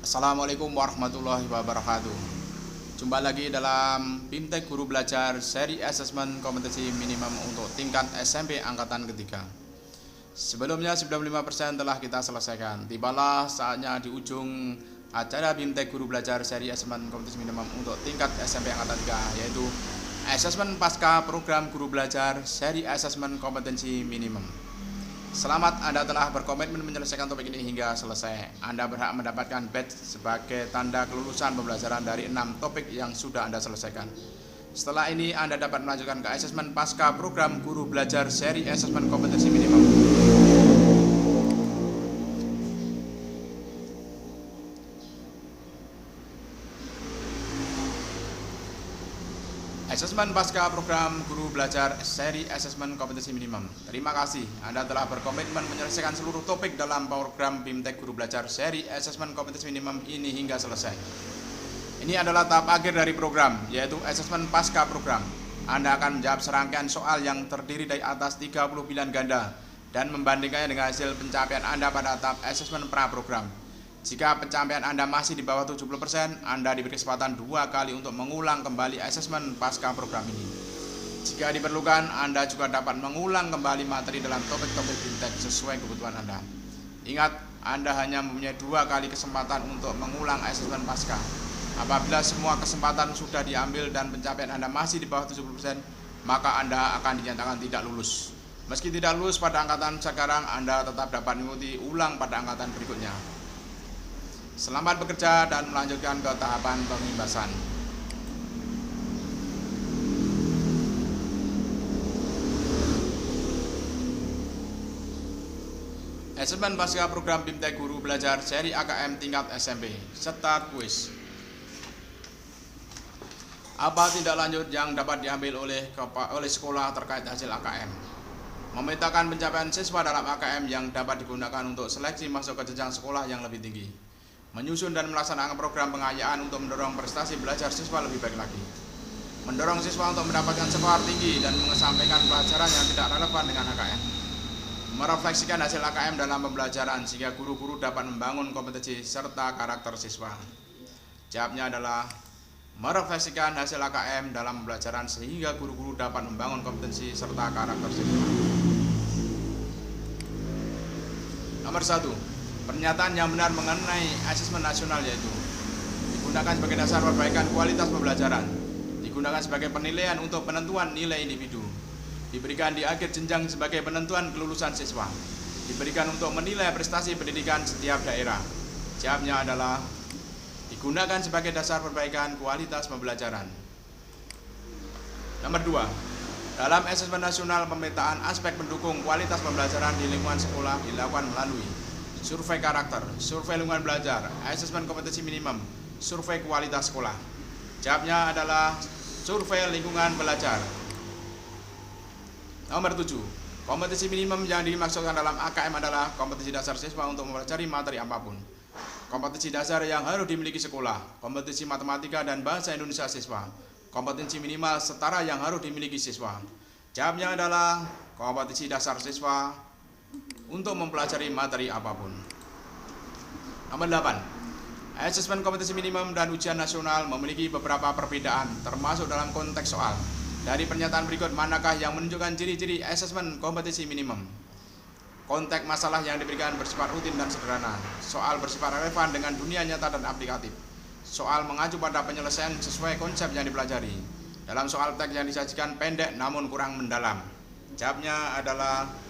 Assalamualaikum warahmatullahi wabarakatuh. Jumpa lagi dalam BIMTEK Guru Belajar seri asesmen kompetensi minimum untuk tingkat SMP angkatan ketiga. Sebelumnya 95% telah kita selesaikan. Tibalah saatnya di ujung acara BIMTEK Guru Belajar seri asesmen kompetensi minimum untuk tingkat SMP angkatan 3, yaitu asesmen pasca program guru belajar seri asesmen kompetensi minimum. Selamat, Anda telah berkomitmen menyelesaikan topik ini hingga selesai. Anda berhak mendapatkan badge sebagai tanda kelulusan pembelajaran dari 6 topik yang sudah Anda selesaikan. Setelah ini Anda dapat melanjutkan ke asesmen pasca program guru belajar seri asesmen kompetensi minimum. Asesmen pasca program guru belajar seri asesmen kompetensi minimum. Terima kasih, Anda telah berkomitmen menyelesaikan seluruh topik dalam program BIMTEK Guru Belajar seri asesmen kompetensi minimum ini hingga selesai. Ini adalah tahap akhir dari program, yaitu asesmen pasca program. Anda akan menjawab serangkaian soal yang terdiri dari atas 30 pilihan ganda dan membandingkannya dengan hasil pencapaian Anda pada tahap asesmen pra-program. Jika pencapaian Anda masih di bawah 70%, Anda diberi kesempatan 2 kali untuk mengulang kembali asesmen pasca program ini. Jika diperlukan, Anda juga dapat mengulang kembali materi dalam topik-topik BIMTEK sesuai kebutuhan Anda. Ingat, Anda hanya mempunyai 2 kali kesempatan untuk mengulang asesmen pasca. Apabila semua kesempatan sudah diambil dan pencapaian Anda masih di bawah 70%, maka Anda akan dinyatakan tidak lulus. Meski tidak lulus pada angkatan sekarang, Anda tetap dapat mengikuti ulang pada angkatan berikutnya. Selamat bekerja dan melanjutkan ke tahapan pengimbasan. Asesmen pasca program BIMTEK Guru Belajar seri AKM tingkat SMP. Start quiz. Apa tindak lanjut yang dapat diambil oleh sekolah terkait hasil AKM? Memetakan pencapaian siswa dalam AKM yang dapat digunakan untuk seleksi masuk ke jenjang sekolah yang lebih tinggi. Menyusun dan melaksanakan program pengayaan untuk mendorong prestasi belajar siswa lebih baik lagi. Mendorong siswa untuk mendapatkan skor tinggi dan mengesampingkan pelajaran yang tidak relevan dengan AKM. Merefleksikan hasil AKM dalam pembelajaran sehingga guru-guru dapat membangun kompetensi serta karakter siswa. Jawabnya adalah merefleksikan hasil AKM dalam pembelajaran sehingga guru-guru dapat membangun kompetensi serta karakter siswa. Nomor 1. Pernyataan yang benar mengenai asesmen nasional yaitu digunakan sebagai dasar perbaikan kualitas pembelajaran, digunakan sebagai penilaian untuk penentuan nilai individu, diberikan di akhir jenjang sebagai penentuan kelulusan siswa, diberikan untuk menilai prestasi pendidikan setiap daerah. Jawabnya adalah digunakan sebagai dasar perbaikan kualitas pembelajaran. Nomor 2. Dalam asesmen nasional, pemetaan aspek pendukung kualitas pembelajaran di lingkungan sekolah dilakukan melalui survei karakter, survei lingkungan belajar, asesmen kompetensi minimum, survei kualitas sekolah. Jawabnya adalah survei lingkungan belajar. Nomor 7. Kompetensi minimum yang dimaksudkan dalam AKM adalah kompetensi dasar siswa untuk mempelajari materi apapun. Kompetensi dasar yang harus dimiliki sekolah, kompetensi matematika dan bahasa Indonesia siswa, kompetensi minimal setara yang harus dimiliki siswa. Jawabnya adalah kompetensi dasar siswa untuk mempelajari materi apapun. Nomor 8. Asesmen kompetensi minimum dan ujian nasional memiliki beberapa perbedaan, termasuk dalam konteks soal. Dari pernyataan berikut, manakah yang menunjukkan ciri-ciri asesmen kompetensi minimum? Konteks masalah yang diberikan bersifat rutin dan sederhana. Soal bersifat relevan dengan dunia nyata dan aplikatif. Soal mengacu pada penyelesaian sesuai konsep yang dipelajari. Dalam soal teks yang disajikan pendek namun kurang mendalam. Jawabnya adalah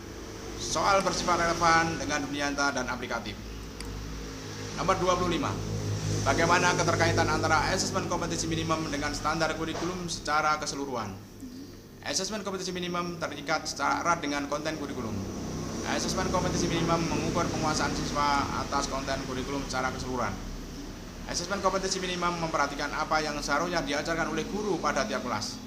soal bersifat relevan dengan dunia nyata dan aplikatif. Nomor 25. Bagaimana keterkaitan antara asesmen kompetensi minimum dengan standar kurikulum secara keseluruhan? Asesmen kompetensi minimum terikat secara erat dengan konten kurikulum. Asesmen kompetensi minimum mengukur penguasaan siswa atas konten kurikulum secara keseluruhan. Asesmen kompetensi minimum memperhatikan apa yang seharusnya diajarkan oleh guru pada tiap kelas.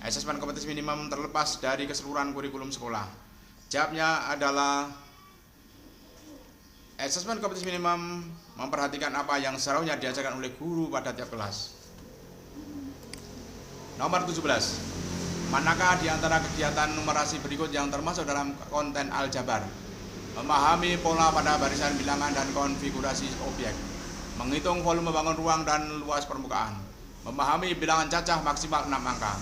Asesmen kompetensi minimum terlepas dari keseluruhan kurikulum sekolah. Jawabnya adalah asesmen kompetensi minimum memperhatikan apa yang seharusnya diajarkan oleh guru pada tiap kelas. Nomor 17. Manakah di antara kegiatan numerasi berikut yang termasuk dalam konten aljabar? Memahami pola pada barisan bilangan dan konfigurasi objek. menghitung volume bangun ruang dan luas permukaan, memahami bilangan cacah maksimal 6 angka,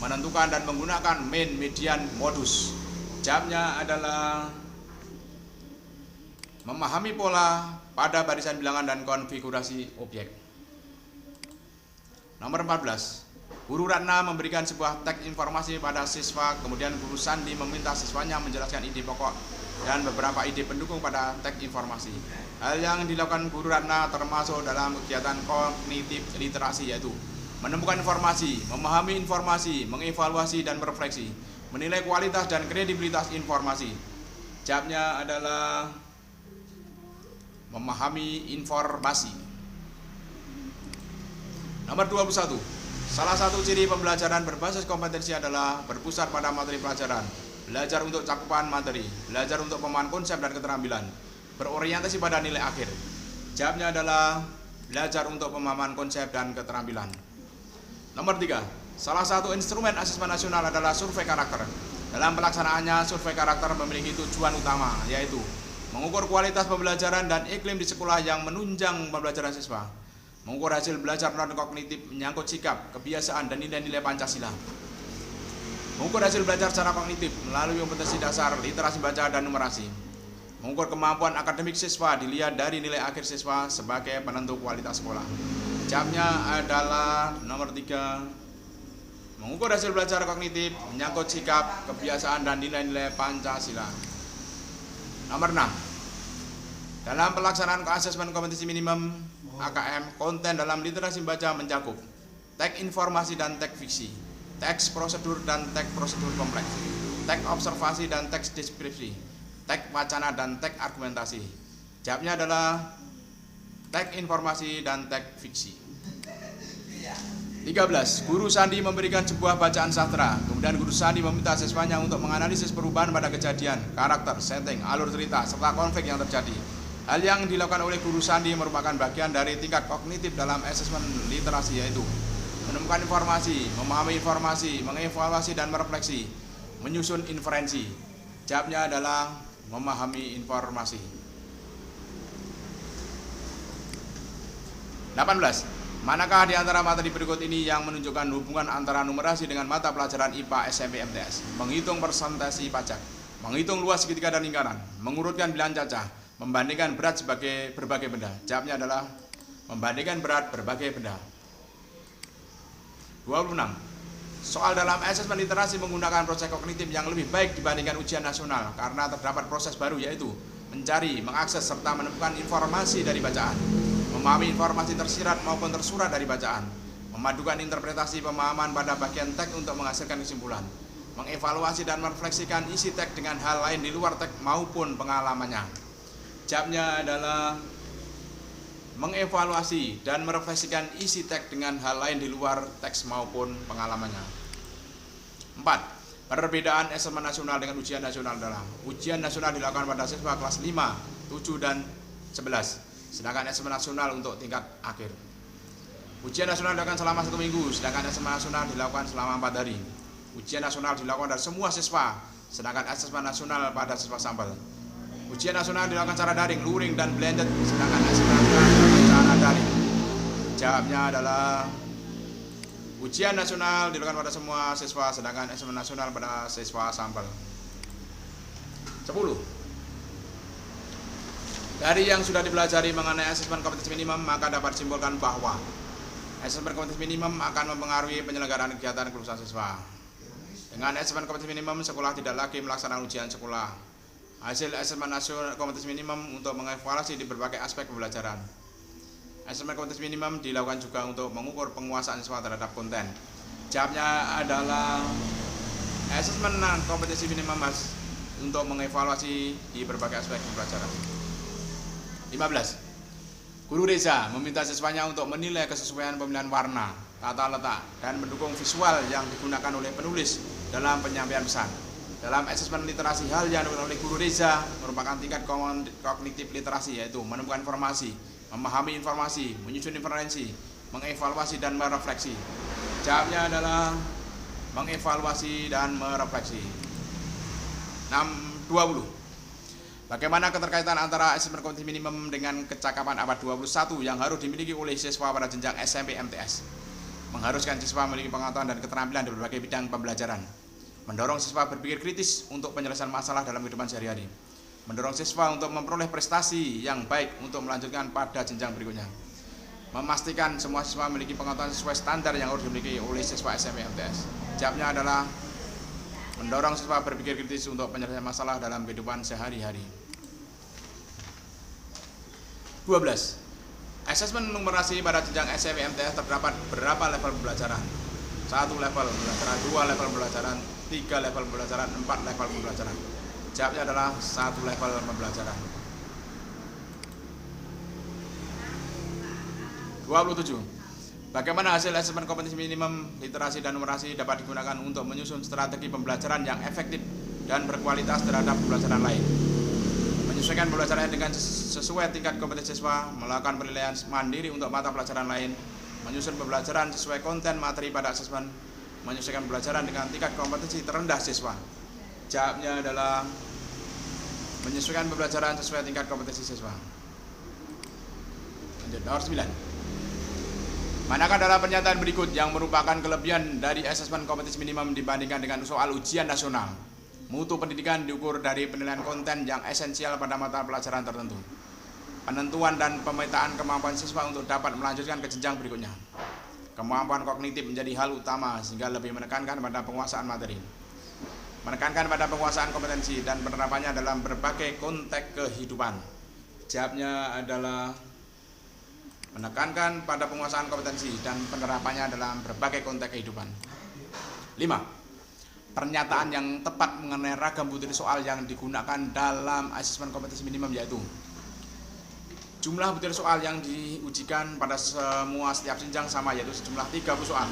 menentukan dan menggunakan mean, median, modus. Jawabnya adalah memahami pola pada barisan bilangan dan konfigurasi objek. Nomor 14. Guru Ratna memberikan sebuah teks informasi pada siswa, kemudian Guru Sandi meminta siswanya menjelaskan ide pokok dan beberapa ide pendukung pada teks informasi. Hal yang dilakukan Guru Ratna termasuk dalam kegiatan kognitif literasi, yaitu menemukan informasi, memahami informasi, mengevaluasi dan merefleksi, menilai kualitas dan kredibilitas informasi. Jawabnya adalah memahami informasi. Nomor 21. Salah satu ciri pembelajaran berbasis kompetensi adalah berpusat pada materi pelajaran, belajar untuk cakupan materi, belajar untuk pemahaman konsep dan keterampilan, berorientasi pada nilai akhir. Jawabnya adalah belajar untuk pemahaman konsep dan keterampilan. Nomor 3. Salah satu instrumen asesmen nasional adalah survei karakter. Dalam pelaksanaannya, survei karakter memiliki tujuan utama, yaitu mengukur kualitas pembelajaran dan iklim di sekolah yang menunjang pembelajaran siswa, mengukur hasil belajar non-kognitif menyangkut sikap, kebiasaan, dan nilai-nilai Pancasila, mengukur hasil belajar secara kognitif melalui kompetensi dasar, literasi baca, dan numerasi, mengukur kemampuan akademik siswa dilihat dari nilai akhir siswa sebagai penentu kualitas sekolah. Jawabnya adalah nomor 3. Mengukur hasil belajar kognitif menyangkut sikap, kebiasaan, dan nilai-nilai Pancasila. Nomor 6. Dalam pelaksanaan asesmen kompetensi minimum AKM, konten dalam literasi membaca mencakup teks informasi dan teks fiksi, teks prosedur dan teks prosedur kompleks, teks observasi dan teks deskripsi, teks wacana dan teks argumentasi. Jawabnya adalah teks informasi dan teks fiksi. 13. Guru Sandi memberikan sebuah bacaan sastra, kemudian Guru Sandi meminta siswanya untuk menganalisis perubahan pada kejadian, karakter, setting, alur cerita, serta konflik yang terjadi. Hal yang dilakukan oleh Guru Sandi merupakan bagian dari tingkat kognitif dalam asesmen literasi, yaitu menemukan informasi, memahami informasi, mengevaluasi dan merefleksi, menyusun inferensi. Jawabnya adalah memahami informasi. 18. Manakah di antara materi berikut ini yang menunjukkan hubungan antara numerasi dengan mata pelajaran IPA SMP MTS? Menghitung persentase pajak, menghitung luas segitiga dan lingkaran, mengurutkan bilangan cacah, membandingkan berat sebagai berbagai benda. Jawabnya adalah membandingkan berat berbagai benda. 26. Soal dalam asesmen literasi menggunakan proses kognitif yang lebih baik dibandingkan ujian nasional karena terdapat proses baru, yaitu mencari, mengakses, serta menemukan informasi dari bacaan, memahami informasi tersirat maupun tersurat dari bacaan, memadukan interpretasi pemahaman pada bagian teks untuk menghasilkan kesimpulan, mengevaluasi dan merefleksikan isi teks dengan hal lain di luar teks maupun pengalamannya. Jawabnya adalah mengevaluasi dan merefleksikan isi teks dengan hal lain di luar teks maupun pengalamannya. 4. Perbedaan asesmen nasional dengan ujian nasional adalah ujian nasional dilakukan pada siswa kelas 5, 7, dan 11, sedangkan asesmen nasional untuk tingkat akhir. Ujian nasional dilakukan selama 1 minggu, sedangkan asesmen nasional dilakukan selama 4 hari. Ujian nasional dilakukan dari semua siswa, sedangkan asesmen nasional pada siswa sampel. Ujian nasional dilakukan secara daring, luring, dan blended, sedangkan asesmen nasional dilakukan secara daring. Jawabnya adalah ujian nasional dilakukan pada semua siswa, sedangkan asesmen nasional pada siswa sampel. 10. Dari yang sudah dipelajari mengenai asesmen kompetensi minimum, maka dapat disimpulkan bahwa asesmen kompetensi minimum akan mempengaruhi penyelenggaraan kegiatan kelulusan siswa. Dengan asesmen kompetensi minimum, sekolah tidak lagi melaksanakan ujian sekolah. Hasil asesmen nasional kompetensi minimum untuk mengevaluasi di berbagai aspek pembelajaran. Asesmen kompetensi minimum dilakukan juga untuk mengukur penguasaan siswa terhadap konten. Jawabnya adalah asesmen kompetensi minimum untuk mengevaluasi di berbagai aspek pembelajaran. 15. Guru Reza meminta siswanya untuk menilai kesesuaian pemilihan warna, tata letak, dan mendukung visual yang digunakan oleh penulis dalam penyampaian pesan. Dalam asesmen literasi, hal yang dilakukan oleh Guru Reza merupakan tingkat kognitif literasi, yaitu menemukan informasi, memahami informasi, menyusun inferensi, mengevaluasi dan merefleksi. Jawabnya adalah mengevaluasi dan merefleksi. 20. Bagaimana keterkaitan antara asesmen kompetensi minimum dengan kecakapan abad 21 yang harus dimiliki oleh siswa pada jenjang SMP MTS? Mengharuskan siswa memiliki pengetahuan dan keterampilan di berbagai bidang pembelajaran. Mendorong siswa berpikir kritis untuk penyelesaian masalah dalam kehidupan sehari-hari. Mendorong siswa untuk memperoleh prestasi yang baik untuk melanjutkan pada jenjang berikutnya. Memastikan semua siswa memiliki pengetahuan sesuai standar yang harus dimiliki oleh siswa SMP MTS. Jawabnya adalah mendorong siswa berpikir kritis untuk penyelesaian masalah dalam kehidupan sehari-hari. 12. Asesmen numerasi pada jenjang SMP MTS terdapat berapa level pembelajaran? 1 level pembelajaran, 2 level pembelajaran, 3 level pembelajaran, 4 level pembelajaran. Jawabnya adalah 1 level pembelajaran. 27. Bagaimana hasil asesmen kompetensi minimum literasi dan numerasi dapat digunakan untuk menyusun strategi pembelajaran yang efektif dan berkualitas terhadap pembelajaran lain? Menyesuaikan pembelajaran dengan sesuai tingkat kompetensi siswa, melakukan penilaian mandiri untuk mata pelajaran lain, menyusun pembelajaran sesuai konten materi pada asesmen, menyesuaikan pembelajaran dengan tingkat kompetensi terendah siswa. Jawabnya adalah menyesuaikan pembelajaran sesuai tingkat kompetensi siswa. Lanjut, nomor 9. Manakah dalam pernyataan berikut yang merupakan kelebihan dari asesmen kompetensi minimum dibandingkan dengan soal ujian nasional? Mutu pendidikan diukur dari penilaian konten yang esensial pada mata pelajaran tertentu. Penentuan dan pemetaan kemampuan siswa untuk dapat melanjutkan ke jenjang berikutnya. Kemampuan kognitif menjadi hal utama sehingga lebih menekankan pada penguasaan materi. Menekankan pada penguasaan kompetensi dan penerapannya dalam berbagai konteks kehidupan. Jawabnya adalah menekankan pada penguasaan kompetensi dan penerapannya dalam berbagai konteks kehidupan. 5. Pernyataan yang tepat mengenai ragam butir soal yang digunakan dalam asesmen kompetensi minimum yaitu jumlah butir soal yang diujikan pada setiap jenjang sama, yaitu sejumlah 30 soal.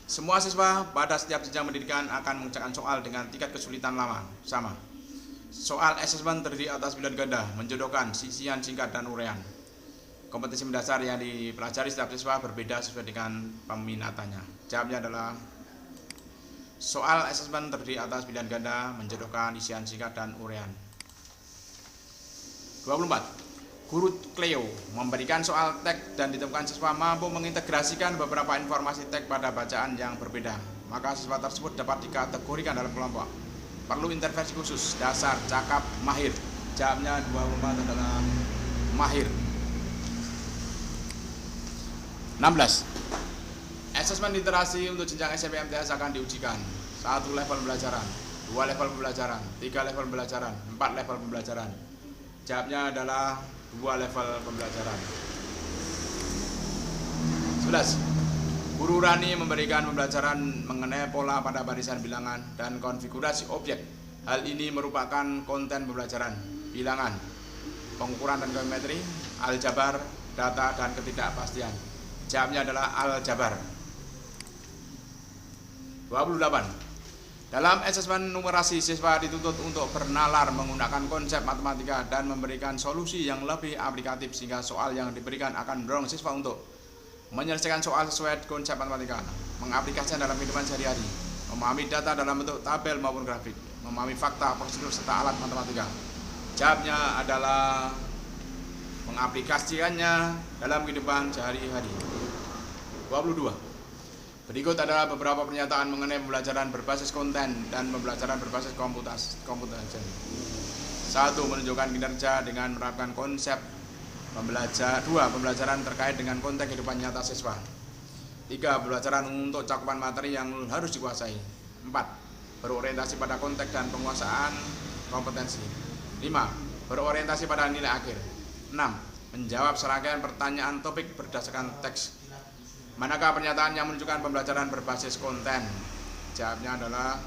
Semua siswa pada setiap jenjang pendidikan akan mengerjakan soal dengan tingkat kesulitan sama. Soal asesmen terdiri atas pilihan ganda, menjodohkan, isian singkat, dan uraian. Kompetensi mendasar yang dipelajari setiap siswa berbeda sesuai dengan peminatannya. Jawabnya adalah soal asesmen terdiri atas pilihan ganda, menjodohkan, isian singkat, dan uraian. 24. Guru Cleo memberikan soal teks dan ditemukan siswa mampu mengintegrasikan beberapa informasi teks pada bacaan yang berbeda. Maka siswa tersebut dapat dikategorikan dalam kelompok. Perlu intervensi khusus, dasar, cakap, mahir. Jawabnya 24 adalah mahir. 16. Asesmen literasi untuk jenjang SMP MTS akan diujikan 1 level pembelajaran, 2 level pembelajaran, 3 level pembelajaran, 4 level pembelajaran. Jawabnya adalah 2 level pembelajaran. 11. Guru Rani memberikan pembelajaran mengenai pola pada barisan bilangan dan konfigurasi objek. Hal ini merupakan konten pembelajaran bilangan, pengukuran dan geometri, aljabar, data, dan ketidakpastian. Jawabnya adalah aljabar. 28. Dalam asesmen numerasi, siswa dituntut untuk bernalar menggunakan konsep matematika dan memberikan solusi yang lebih aplikatif sehingga soal yang diberikan akan mendorong siswa untuk menyelesaikan soal sesuai konsep matematika, mengaplikasikan dalam kehidupan sehari-hari, memahami data dalam bentuk tabel maupun grafik, memahami fakta, prosedur, serta alat matematika. Jawabnya adalah mengaplikasikannya dalam kehidupan sehari-hari. 22. Berikut adalah beberapa pernyataan mengenai pembelajaran berbasis konten dan pembelajaran berbasis komputasi. 1. Menunjukkan kinerja dengan menerapkan konsep pembelajaran. 2. Pembelajaran terkait dengan konteks kehidupan nyata siswa. 3. Pembelajaran untuk cakupan materi yang harus dikuasai. 4. Berorientasi pada konteks dan penguasaan kompetensi. 5. Berorientasi pada nilai akhir. 6. Menjawab serangkaian pertanyaan topik berdasarkan teks. Manakah pernyataan yang menunjukkan pembelajaran berbasis konten? Jawabnya adalah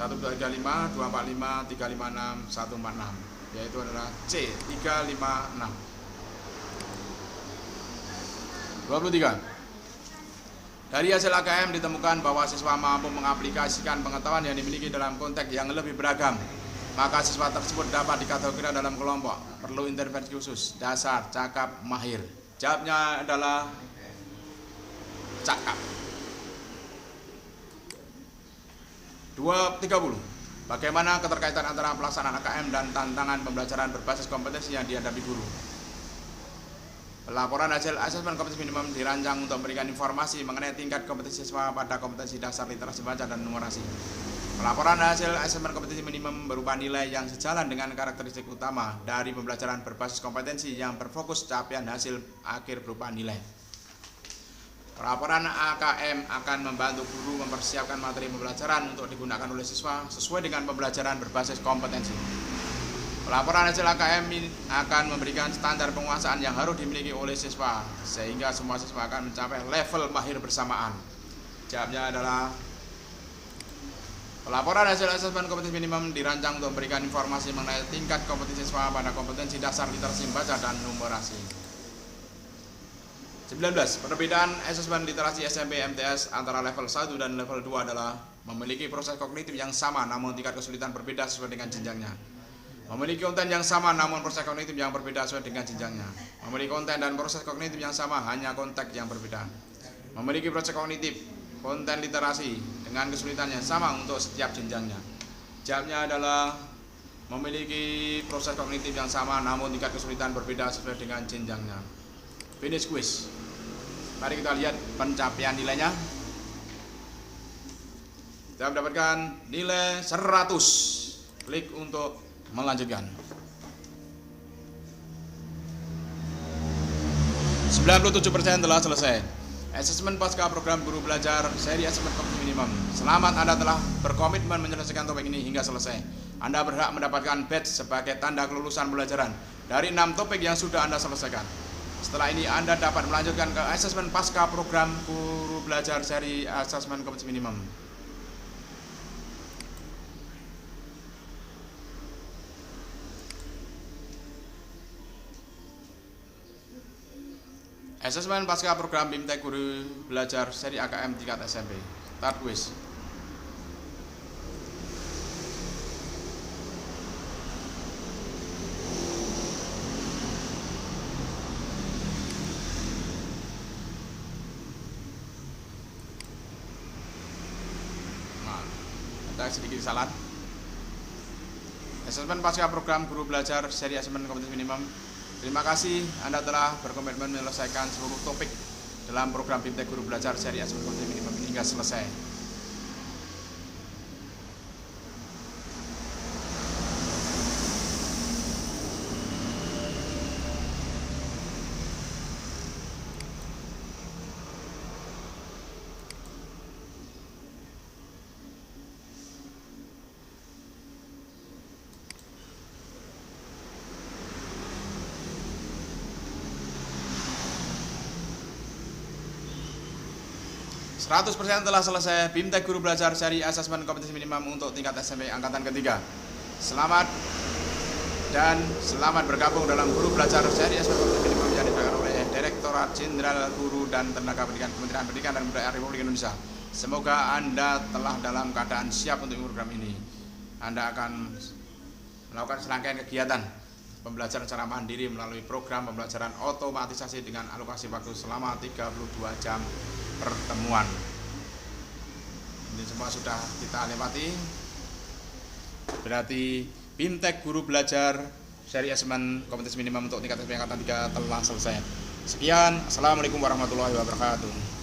135, 245, 356, 146, yaitu adalah C, 356. 23. Dari hasil AKM ditemukan bahwa siswa mampu mengaplikasikan pengetahuan yang dimiliki dalam konteks yang lebih beragam. Maka siswa tersebut dapat dikategorikan dalam kelompok. Perlu intervensi khusus, dasar, cakap, mahir. Jawabnya adalah cakap. 30. Bagaimana keterkaitan antara pelaksanaan AKM dan tantangan pembelajaran berbasis kompetensi yang dihadapi guru? Laporan hasil asesmen kompetensi minimum dirancang untuk memberikan informasi mengenai tingkat kompetensi siswa pada kompetensi dasar literasi baca dan numerasi. Laporan hasil asesmen kompetensi minimum berupa nilai yang sejalan dengan karakteristik utama dari pembelajaran berbasis kompetensi yang berfokus capaian hasil akhir berupa nilai. Laporan AKM akan membantu guru mempersiapkan materi pembelajaran untuk digunakan oleh siswa sesuai dengan pembelajaran berbasis kompetensi. Laporan hasil AKM akan memberikan standar penguasaan yang harus dimiliki oleh siswa sehingga semua siswa akan mencapai level mahir bersamaan. Jawabnya adalah laporan hasil asesmen kompetensi minimum dirancang untuk memberikan informasi mengenai tingkat kompetensi siswa pada kompetensi dasar literasi membaca dan numerasi. 19. Perbedaan asesmen literasi SMP MTS antara level 1 dan level 2 adalah memiliki proses kognitif yang sama namun tingkat kesulitan berbeda sesuai dengan jenjangnya. Memiliki konten yang sama namun proses kognitif yang berbeda sesuai dengan jenjangnya. Memiliki konten dan proses kognitif yang sama hanya konteks yang berbeda. Memiliki proses kognitif konten literasi dengan kesulitan yang sama untuk setiap jenjangnya. Jawabnya adalah memiliki proses kognitif yang sama namun tingkat kesulitan berbeda sesuai dengan jenjangnya. Finish quiz. Mari kita lihat pencapaian nilainya. Kita mendapatkan nilai 100. Klik untuk melanjutkan. 97% telah selesai. Asesmen pasca program guru belajar seri asesmen kompetensi minimum. Selamat, Anda telah berkomitmen menyelesaikan topik ini hingga selesai. Anda berhak mendapatkan badge sebagai tanda kelulusan pembelajaran dari 6 topik yang sudah Anda selesaikan. Setelah ini Anda dapat melanjutkan ke asesmen pasca program guru belajar seri asesmen kompetensi minimum. Asesmen pasca program BIMTEK guru belajar seri AKM tingkat SMP. Start quiz. Ada sedikit salah. Asesmen pasca program guru belajar seri asesmen kompetensi minimum. Terima kasih Anda telah berkomitmen menyelesaikan seluruh topik dalam program BIMTEK guru belajar seri asesmen kompetensi minimum hingga selesai. Seratus persen telah selesai BIMTEK guru belajar seri asesmen kompetensi minimum untuk tingkat SMP angkatan ketiga. Selamat dan selamat bergabung dalam guru belajar seri asesmen kompetensi minimum yang diselenggarakan oleh Direktorat Jenderal Guru dan Tenaga Pendidikan Kementerian Pendidikan dan Kebudayaan Republik Indonesia. Semoga Anda telah dalam keadaan siap untuk program ini. Anda akan melakukan serangkaian kegiatan pembelajaran secara mandiri melalui program pembelajaran otomatisasi dengan alokasi waktu selama 32 jam pertemuan. Ini semua sudah kita lewati. Berarti BIMTEK guru belajar seri asesmen kompetensi minimum untuk tingkat SMP angkatan 3 telah selesai. Sekian, assalamualaikum warahmatullahi wabarakatuh.